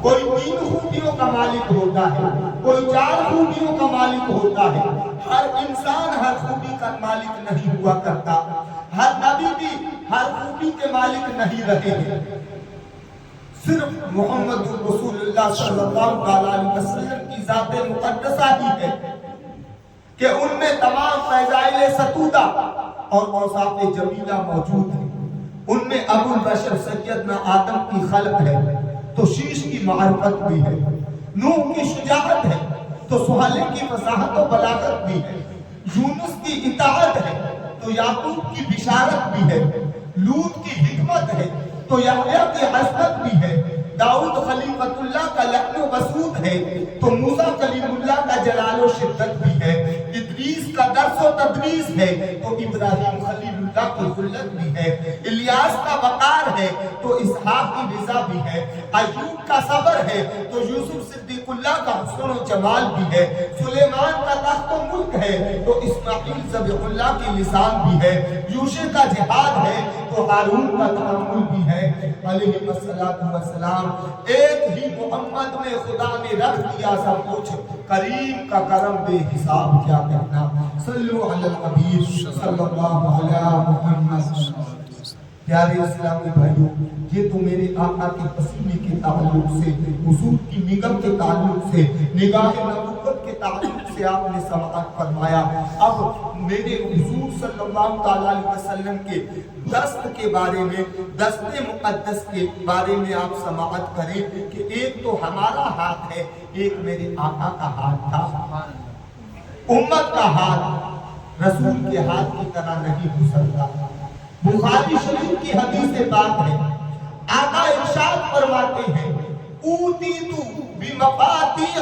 کوئی 3 خوبیوں کا مالک ہوتا ہے، کوئی 4 خوبیوں کا مالک ہوتا ہے۔ ہر انسان ہر خوبی کا مالک نہیں ہوا کرتا، ہر نبی بھی ہر خوبی کے مالک نہیں رہے ہیں۔ صرف محمد رسول اللہ صلی اللہ علیہ وسلم کی ذات مقدسہ ہی ہے کہ ان میں تمام فضائل ستودہ اور اوصاف جمیلہ موجود ہیں۔ ان میں ابو البشر سیدنا آدم کی خلق ہے تو شیش کی معرفت بھی ہے، نوح کی شجاعت ہے تو صالح کی فصاحت و بلاغت بھی ہے، یونس کی اطاعت ہے تو یعقوب کی بشارت بھی ہے، لوط کی حکمت ہے تو یحییٰ کی حسنت بھی ہے، داؤد خلیفۃ اللہ کا لحن و مسعود ہے تو موسیٰ کلیم اللہ کا جلال و شدت بھی ہے، ادریس کا درس و تدریس ہے تو ابراہیم خلیل اللہ کی خلت بھی ہے، الیاس کا وقار ہے تو اسحاق کی رضا بھی ہے، ایوب کا صبر ہے تو یوسف صدیق اللہ کا حسن و جمال بھی ہے، سلیمان کا تخت و ملک ہے تو اسماعیل ذبیح اللہ کی لسان بھی ہے، یوشع کا جہاد ہے تو ہارون کا تحمل بھی ہے علیہ السلام۔ ایک ہی محمد میں خدا نے رکھ دیا سب کچھ، کریم کا کرم بے حساب کیا کہنا۔ صلو علی الحبیب صلی اللہ علیہ محمد۔ پیارے اسلامی بھائیوں، یہ تو میرے آقا کے پسینے کے تعلق سے، حضور کی نگاہ کے تعلق سے، نگاہ نبوت کے تعلق سے آپ نے سماعت فرمایا۔ اب میرے حضور صلی اللہ علیہ وسلم کے دست کے بارے میں، دست مقدس کے بارے میں آپ سماعت کریں کہ ایک تو ہمارا ہاتھ ہے، ایک میرے آقا کا ہاتھ تھا۔ امت کا ہاتھ رسول کے ہاتھ کی طرح نہیں ہو سکتا۔ بخاری شریف کی حدیث پاک ہے، آقا ارشاد فرماتے ہیں اوتیت بمفاتیح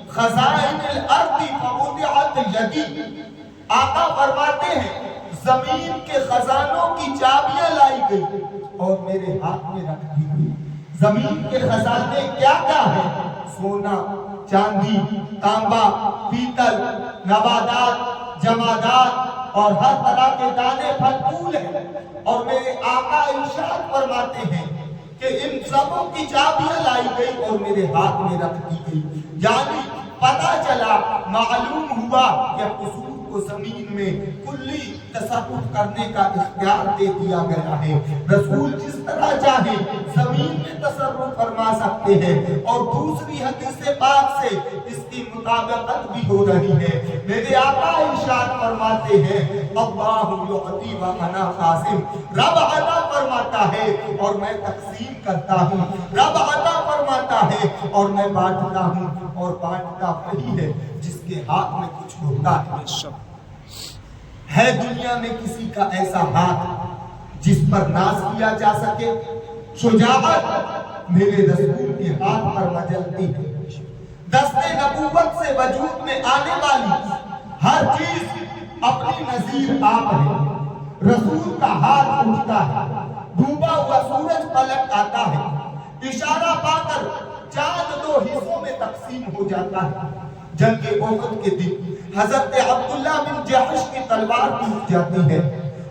خزائن الارض فوضعت یدی۔ آقا فرماتے ہیں زمین کے خزانوں کی چابیاں لائی گئی اور میرے ہاتھ میں رکھ دی گئی۔ زمین کے خزانے کیا کیا ہیں؟ سونا، چاندی، تانبا، پیتل، نباتات، جمادات اور ہر طرح کے دانے پھل پھول ہیں، اور میرے آقا ارشاد فرماتے ہیں کہ ان سبوں کی چابیاں لائی گئی اور میرے ہاتھ میں رکھ دی گئی۔ یعنی پتہ چلا، معلوم ہوا کہ حضور کو زمین میں کلی تصرف کرنے کا اختیار دے دیا گیا ہے۔ رسول جس طرح چاہے زمین میں تصرف فرما سکتے ہیں، اور دوسری حدیث پاک سے اس کی مطابقت بھی ہو رہی ہے۔ میرے آقا ارشاد فرماتے ہیں اللہ یعطی و انا قاسم، رب عطا فرماتا ہے اور میں تقسیم کرتا ہوں، رب عطا فرماتا ہے اور میں بانٹتا ہوں، اور بانٹتا وہی ہے جس کے ہاتھ میں کچھ ہوتا ہے۔ دنیا میں کسی کا ایسا ہاتھ جس پر ناز کیا جا سکے؟ شجاعت میرے رسول کے ہاتھ پر مجلتی ہے۔ دست نبوت سے وجود میں آنے والی ہر چیز اپنی نظیر آپ ہے۔ رسول کا ہاتھ اٹھتا ہے، ڈوبا ہوا سورج پلٹ آتا ہے، اشارہ پا کر چاند 2 حصوں میں تقسیم ہو جاتا ہے۔ جنگ احد کے دن حضرت عبداللہ بن جحش کی تلوار ٹوٹ جاتی ہے۔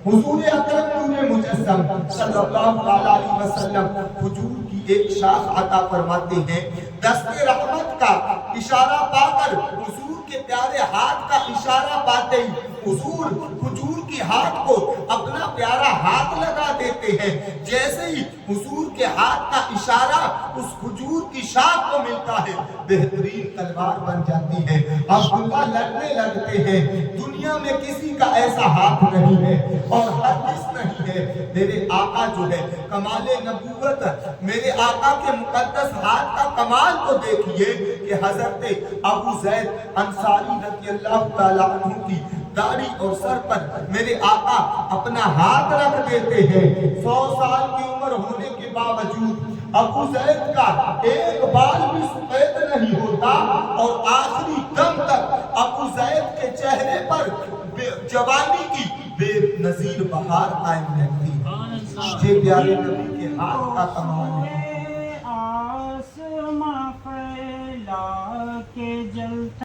حضور اکرم نور مجسم صلی اللہ علیہ وسلم حضور کی ایک شاخ عطا فرماتے ہیں، دست رحمت کا اشارہ پا کر حضور کے پیارے ہاتھ کا اشارہ پاتے ہی حضور کی ہاتھ کو اپنا پیارا ہاتھ لگا دیتے ہیں۔ جیسے ہی حضور کے ہاتھ کا اشارہ اس حضور کی شاخ کو ملتا ہے، بہترین تلوار بن جاتی ہے۔ عبداللہ لڑنے لگتے ہیں۔ دنیا میں کسی کا ایسا ہاتھ نہیں ہے اور ہرگز نہیں ہے۔ میرے آقا جو ہے کمال نبوت، میرے آقا کے مقدس ہاتھ کا کمال کو دیکھیے کہ حضرت ابو زید انصاری رضی اللہ تعالیٰ عنہ کی داڑھی اور سر پر میرے آقا اپنا ہاتھ رکھ دیتے ہیں۔ 100 سال کی عمر ہونے کے باوجود ابو زید کا ایک بال بھی سفید نہیں ہوتا، اور آخری دم تک ابو زید کے چہرے پر جوانی کی بے نظیر بہار قائم رہتی ہے۔ یہ پیارے نبی کے ہاتھ کا کمال ہے۔ آسماں پھیلا کے جلتا